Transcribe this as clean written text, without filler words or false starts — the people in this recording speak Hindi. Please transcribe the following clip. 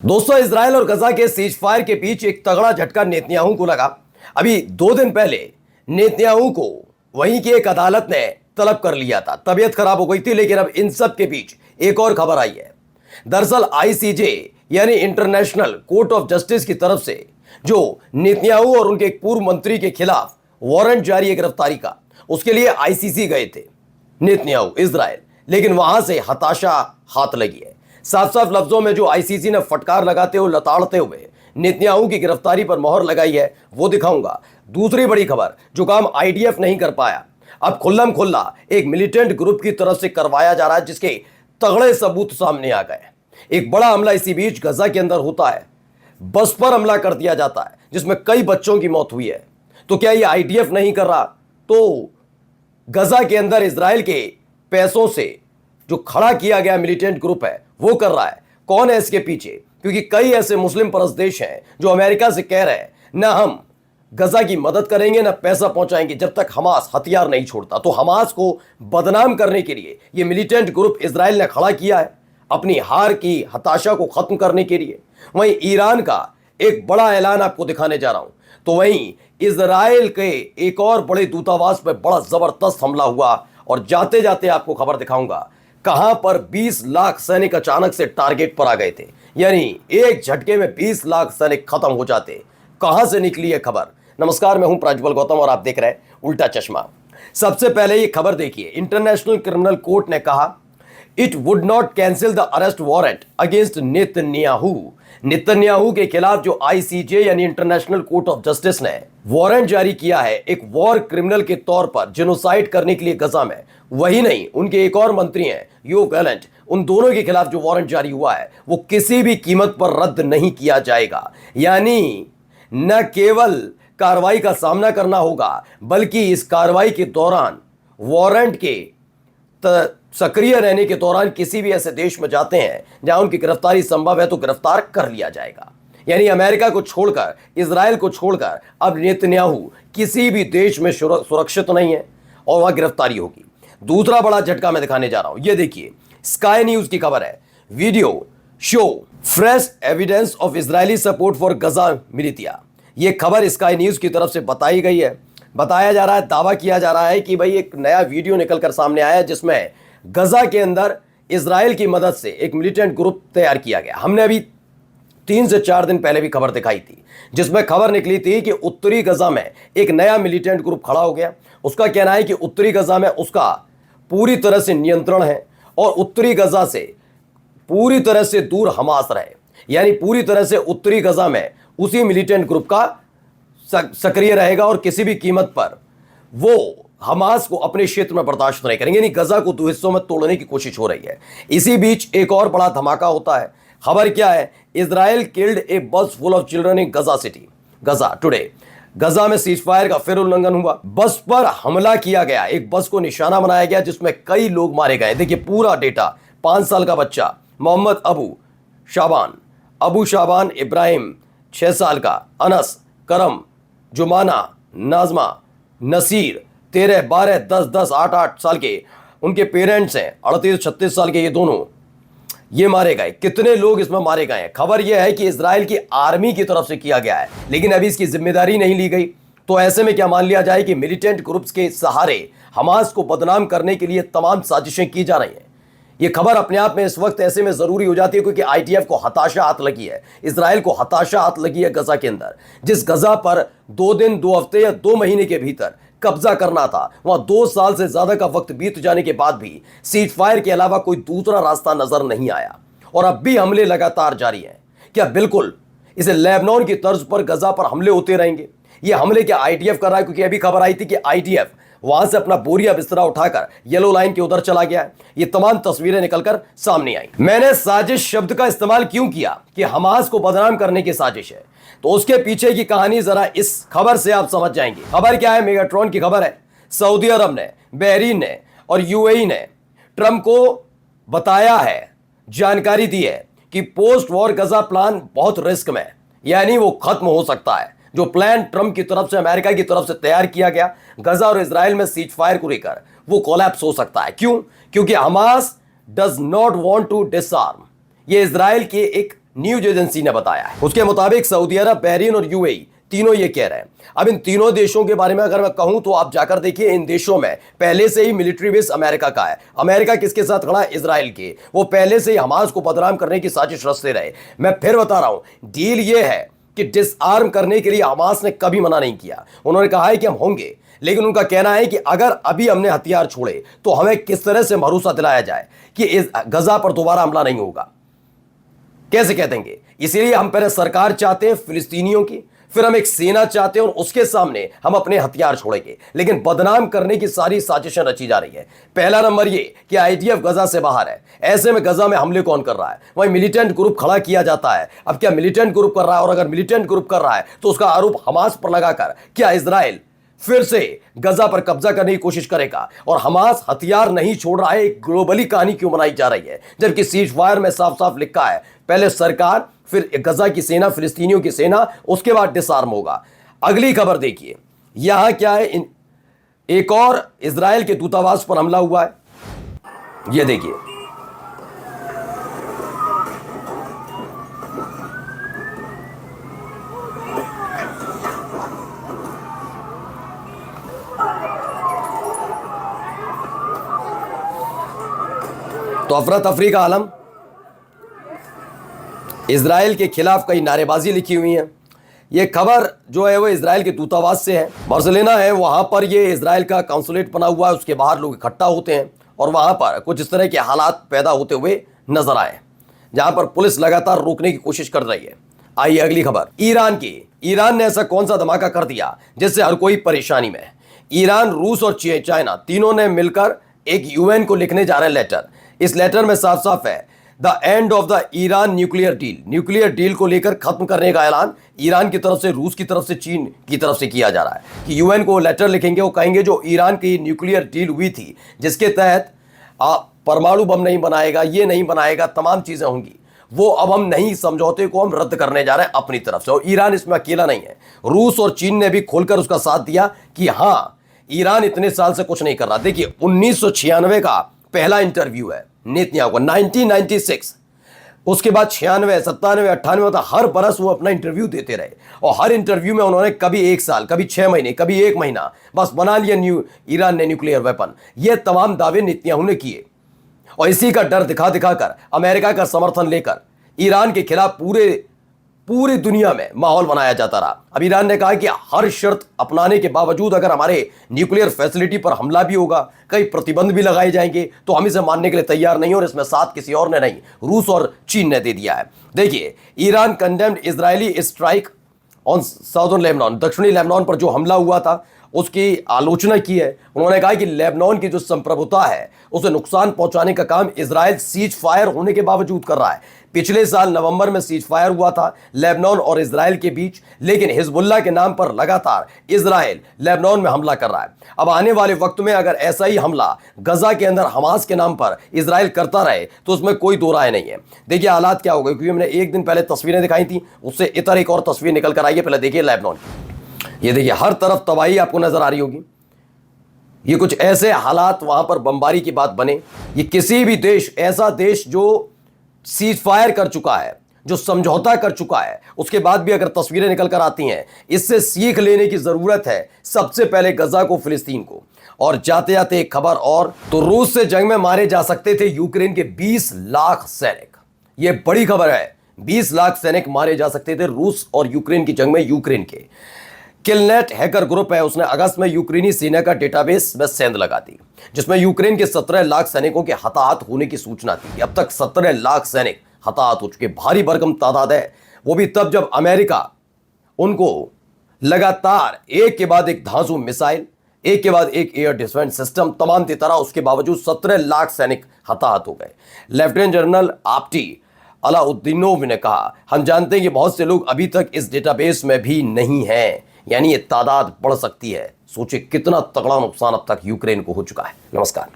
दोस्तों, इजराइल और गजा के सीज फायर के बीच एक तगड़ा झटका नेतन्याहू को लगा। अभी 2 दिन पहले नेतन्याहू को वहीं की एक अदालत ने तलब कर लिया था। तबीयत खराब हो गई थी, लेकिन अब इन सब के बीच एक और खबर आई है। दरअसल आईसीजे यानी इंटरनेशनल कोर्ट ऑफ जस्टिस की तरफ से जो नेतन्याहू और उनके एक पूर्व मंत्री के खिलाफ वारंट जारी है गिरफ्तारी का, उसके लिए आईसीसी गए थे नेतन्याहू इजराइल, लेकिन वहां से हताशा हाथ लगी है। साफ साफ लफ्जों में जो आईसीसी ने फटकार लगाते हुए लताड़ते हुए नेतन्याहू की गिरफ्तारी पर मोहर लगाई है, वो दिखाऊंगा। दूसरी बड़ी खबर, जो काम आईडीएफ नहीं कर पाया, अब खुल्लम खुल्ला एक मिलिटेंट ग्रुप की तरफ से करवाया जा रहा है, जिसके तगड़े सबूत सामने आ गए। एक बड़ा हमला इसी बीच गजा के अंदर होता है। बस पर हमला कर दिया जाता है, जिसमें कई बच्चों की मौत हुई है। तो क्या ये आईडीएफ नहीं कर रहा, तो गजा के अंदर इजराइल के पैसों से जो खड़ा किया गया मिलिटेंट ग्रुप है वो कर रहा है? कौन है इसके पीछे? क्योंकि कई ऐसे मुस्लिम परस्त देश हैं जो अमेरिका से कह रहे हैं, ना हम गजा की मदद करेंगे ना पैसा पहुंचाएंगे जब तक हमास हथियार नहीं छोड़ता। तो हमास को बदनाम करने के लिए ये मिलिटेंट ग्रुप इजराइल ने खड़ा किया है, अपनी हार की हताशा को खत्म करने के लिए। वहीं ईरान का एक बड़ा ऐलान आपको दिखाने जा रहा हूं। तो वहीं इजराइल के एक और बड़े दूतावास पर बड़ा जबरदस्त हमला हुआ, और जाते जाते आपको खबर दिखाऊंगा कहां पर 20 लाख सैनिक अचानक से टारगेट पर आ गए थे। यानी एक झटके में 20 लाख सैनिक खत्म हो जाते। कहां से निकली है खबर? नमस्कार, मैं हूं प्राज्वल गौतम और आप देख रहे हैं उल्टा चश्मा। सबसे पहले ये खबर देखिए। इंटरनेशनल क्रिमिनल कोर्ट ने कहा it would not cancel the arrest warrant against Netanyahu. Netanyahu के खिलाफ जो आईसीजे यानी इंटरनेशनल कोर्ट ऑफ जस्टिस ने वारंट जारी किया है एक वॉर क्रिमिनल के तौर पर जेनोसाइड करने के लिए गजा में, वही नहीं, उनके एक और मंत्री हैं योव गैलेंट, उन दोनों के खिलाफ जो वारंट जारी हुआ है वो किसी भी कीमत पर रद्द नहीं किया जाएगा। यानी न केवल कार्रवाई का सामना करना होगा, बल्कि इस कार्रवाई के दौरान वारंट के सक्रिय रहने के दौरान किसी भी ऐसे देश में जाते हैं जहां उनकी गिरफ्तारी संभव है तो गिरफ्तार कर लिया जाएगा। यानी अमेरिका को छोड़कर, इजराइल को छोड़कर अब नेतन्याहू किसी भी देश में सुरक्षित नहीं है और वहां गिरफ्तारी होगी। दूसरा बड़ा झटका मैं दिखाने जा रहा हूं। यह देखिए, स्काई न्यूज की खबर है। Video show fresh evidence of Israeli support for Gaza militia. यह खबर स्काई न्यूज की तरफ से बताई गई है। बताया जा रहा है, दावा किया जा रहा है कि भाई एक नया वीडियो निकलकर सामने आया है जिसमें गजा के अंदर इजराइल की मदद से एक मिलिटेंट ग्रुप तैयार किया गया। हमने अभी 3 से 4 दिन पहले भी खबर दिखाई थी, जिसमें खबर निकली थी कि उत्तरी गजा में एक नया मिलिटेंट ग्रुप खड़ा हो गया। उसका कहना है कि उत्तरी गजा में उसका पूरी तरह से नियंत्रण है और उत्तरी गजा से पूरी तरह से दूर हमास रहे। यानी पूरी तरह से उत्तरी गजा में उसी मिलिटेंट ग्रुप का सक्रिय रहेगा और किसी भी कीमत पर वो हमास को अपने क्षेत्र में बर्दाश्त नहीं करेंगे। यानी गजा को 2 हिस्सों में तोड़ने की कोशिश हो रही है। इसी बीच एक और बड़ा धमाका होता है। खबर क्या है? Israel killed a bus full of children in Gaza city. Gaza today. Gaza में सीज फायर का फिर उल्लंघन हुआ। बस पर हमला किया गया, एक बस को निशाना बनाया गया जिसमें कई लोग मारे गए। देखिए पूरा डेटा। 5 साल का बच्चा मोहम्मद अबू शाबान इब्राहिम, 6 साल का अनस, करम, जुमाना, नाजमा, नसीर, 13, 12, 10, 8 साल के उनके पेरेंट्स हैं, 38, 36 साल के ये दोनों, ये मारे गए। कितने लोग इसमें मारे गए हैं? खबर यह है कि इजराइल की आर्मी की तरफ से किया गया है, लेकिन अभी इसकी जिम्मेदारी नहीं ली गई। तो ऐसे में क्या मान लिया जाए कि मिलिटेंट ग्रुप्स के सहारे हमास को बदनाम करने के लिए तमाम साजिशें की जा रही हैं? ये खबर अपने आप में इस वक्त ऐसे में जरूरी हो जाती है क्योंकि आईटीएफ को हताशा हाथ लगी है, इजराइल को हताशा हाथ लगी है गजा के अंदर। जिस गजा पर 2 दिन, 2 हफ्ते या 2 महीने के भीतर कब्जा करना था, वहां 2 साल से ज्यादा का वक्त बीत जाने के बाद भी सीज फायर के अलावा कोई दूसरा रास्ता नजर नहीं आया और अब भी हमले लगातार जारी हैं। क्या बिल्कुल इसे लेबनान की तर्ज पर गजा पर हमले होते रहेंगे? ये हमले क्या आईटीएफ कर रहा है? क्योंकि अभी खबर आई थी कि आईटीएफ वहां से अपना बोरिया बिस्तरा उठाकर येलो लाइन के उधर चला गया है। ये तमाम तस्वीरें निकलकर सामने आई। मैंने साजिश शब्द का इस्तेमाल क्यों किया कि हमास को बदनाम करने की साजिश है, तो उसके पीछे की कहानी जरा इस खबर से आप समझ जाएंगे। खबर क्या है? मेगाट्रॉन की खबर है। सऊदी अरब ने, बहरीन ने और यूएई ने ट्रंप को बताया है, जानकारी दी है कि पोस्ट वॉर गजा प्लान बहुत रिस्क में, यानी वो खत्म हो सकता है। जो प्लान ट्रंप की तरफ से, अमेरिका की तरफ से तैयार किया गया गजा और इजराइल में सीज फायर को लेकर, वो कोलैप्स हो सकता है। क्यों? क्योंकि Hamas does not want to disarm. ये इजराइल की एक न्यूज एजेंसी ने बताया है। उसके मुताबिक सऊदी अरब, बहरीन और यूएई तीनों ये कह रहे हैं। अब इन तीनों देशों के बारे में अगर मैं कहूं तो आप जाकर देखिए, इन देशों में पहले से ही मिलिट्री बेस अमेरिका का है। अमेरिका किसके साथ खड़ा है? इजराइल के। वो पहले से ही हमास को बदनाम करने की साजिश रचते रहे। मैं फिर बता रहा हूं, डील ये है कि डिसआर्म करने के लिए हमास ने कभी मना नहीं किया। उन्होंने कहा है कि हम होंगे, लेकिन उनका कहना है कि अगर अभी हमने हथियार छोड़े तो हमें किस तरह से भरोसा दिलाया जाए कि इस गजा पर दोबारा हमला नहीं होगा। कैसे कह देंगे? इसीलिए हम पहले सरकार चाहते हैं फिलिस्तीनियों की, फिर हम एक सेना चाहते हैं और उसके सामने हम अपने हथियार छोड़ेंगे। लेकिन बदनाम करने की सारी साजिशें रची जा रही है। पहला नंबर ये कि आईडीएफ गजा से बाहर है। ऐसे में गजा में हमले कौन कर रहा है? वहीं मिलिटेंट ग्रुप खड़ा किया जाता है। अब क्या मिलिटेंट ग्रुप कर रहा है? और अगर मिलिटेंट ग्रुप कर रहा है तो उसका आरोप हमास पर लगाकर क्या इजराइल फिर से गजा पर कब्जा करने की कोशिश करेगा? और हमास हथियार नहीं छोड़ रहा है, एक ग्लोबली कहानी क्यों बनाई जा रही है? जबकि सीज फायर में साफ साफ लिखा है पहले सरकार, फिर गजा की सेना, फिलिस्तीनियों की सेना, उसके बाद डिसआर्म होगा। अगली खबर देखिए, यहां क्या है, एक और इजराइल के दूतावास पर हमला हुआ है। यह देखिए, तो अफरा तफरी का आलम, इजराइल के खिलाफ कई नारेबाजी लिखी हुई है। यह खबर जो है वो इजराइल के दूतावास से है। बार्सिलोना है, वहां पर ये इजराइल का काउंसुलेट बना हुआ है, उसके बाहर लोग इकट्ठा होते हैं और वहां पर कुछ इस तरह के हालात पैदा होते हुए नजर आए, जहां पर पुलिस लगातार रोकने की कोशिश कर रही है। आइए अगली खबर, ईरान की। ईरान ने ऐसा कौन सा धमाका कर दिया जिससे हर कोई परेशानी में है? ईरान, रूस और चाइना तीनों ने मिलकर एक यूएन को लिखने जा रहे हैं लेटर। इस लेटर में साफ साफ है the end of the Iran nuclear deal. Nuclear deal को लेकर खत्म करने का ऐलान ईरान की तरफ से, रूस की तरफ से, चीन की तरफ से किया जा रहा है कि यूएन को लेटर लिखेंगे। वो कहेंगे जो ईरान की न्यूक्लियर डील हुई थी जिसके तहत परमाणु बम नहीं बनाएगा, ये नहीं बनाएगा, तमाम चीजें होंगी, वो अब हम नहीं, समझौते को हम रद्द करने जा रहे हैं अपनी तरफ से। और ईरान इसमें अकेला नहीं है, रूस और चीन ने भी खोलकर उसका साथ दिया कि हाँ, ईरान इतने साल से कुछ नहीं कर रहा। देखिए, 1996 का पहला इंटरव्यू है नेतन्याहू का, 1996। उसके बाद 96, 97, 98 तक हर बरस वो अपना इंटरव्यू देते रहे और हर इंटरव्यू में उन्होंने कभी 1 साल, कभी 6 महीने, कभी 1 महीना बस बना लिया ईरान ने न्यूक्लियर वेपन। ये तमाम दावे नेतन्याहू ने किए और इसी का डर दिखा दिखाकर, अमेरिका का समर्थन लेकर ईरान के खिलाफ पूरी दुनिया में माहौल बनाया जाता रहा। अब ईरान ने कहा कि हर शर्त अपनाने के बावजूद अगर हमारे न्यूक्लियर फैसिलिटी पर हमला भी होगा, कई प्रतिबंध भी लगाए जाएंगे, तो हम इसे मानने के लिए तैयार नहीं। और इसमें साथ किसी और ने नहीं, रूस और चीन ने दे दिया है। देखिए, Iran condemned Israeli strike on southern Lebanon, दक्षिणी लेबनान पर जो हमला हुआ था उसकी आलोचना की है। उन्होंने कहा कि लेबनान की जो संप्रभुता है उसे नुकसान पहुंचाने का काम इजराइल सीज फायर होने के बावजूद कर रहा है। पिछले साल नवंबर में सीज फायर हुआ था लेबनान और इजराइल के बीच, लेकिन हिजबुल्लाह के नाम पर लगातार इजराइल लेबनान में हमला कर रहा है। अब आने वाले वक्त में अगर ऐसा ही हमला गजा के अंदर हमास के नाम पर इजराइल करता रहे तो उसमें कोई दो राय नहीं है। देखिए हालात क्या हो गए, क्योंकि हमने एक दिन पहले तस्वीरें दिखाई थी, उससे इतर एक और तस्वीर निकल कर आई है। पहले देखिए लेबनान की, ये देखिए हर तरफ तबाही आपको नजर आ रही होगी। ये कुछ ऐसे हालात वहां पर बमबारी की बात बने, ये किसी भी देश, ऐसा देश जो सीज फायर कर चुका है, जो समझौता कर चुका है, उसके बाद भी अगर तस्वीरें निकल कर आती हैं, इससे सीख लेने की जरूरत है सबसे पहले गजा को, फिलिस्तीन को। और जाते जाते एक खबर और, तो रूस से जंग में मारे जा सकते थे यूक्रेन के 20 लाख सैनिक। यह बड़ी खबर है, 20 लाख सैनिक मारे जा सकते थे रूस और यूक्रेन की जंग में। यूक्रेन के किलनेट हैकर ग्रुप है, उसने अगस्त में यूक्रेनी सेना का डेटाबेस में सेंध लगा दी, जिसमें यूक्रेन के 17 लाख सैनिकों के हताहत होने की सूचना थी। अब तक 17 लाख सैनिक हताहत हो चुके, भारी भरकम तादाद है। वो भी तब जब अमेरिका उनको लगातार एक के बाद एक धांसू मिसाइल, एक के बाद एक एयर डिफेंस सिस्टम तमाम देता रहा, उसके बावजूद 17 लाख सैनिक हताहत हो गए। लेफ्टिनेंट जनरल आप्टी अलाउद्दीनोव ने कहा, हम जानते हैं कि बहुत से लोग अभी तक इस डेटाबेस में भी नहीं हैं, यानी ये तादाद बढ़ सकती है। सोचिए कितना तगड़ा नुकसान अब तक यूक्रेन को हो चुका है। नमस्कार।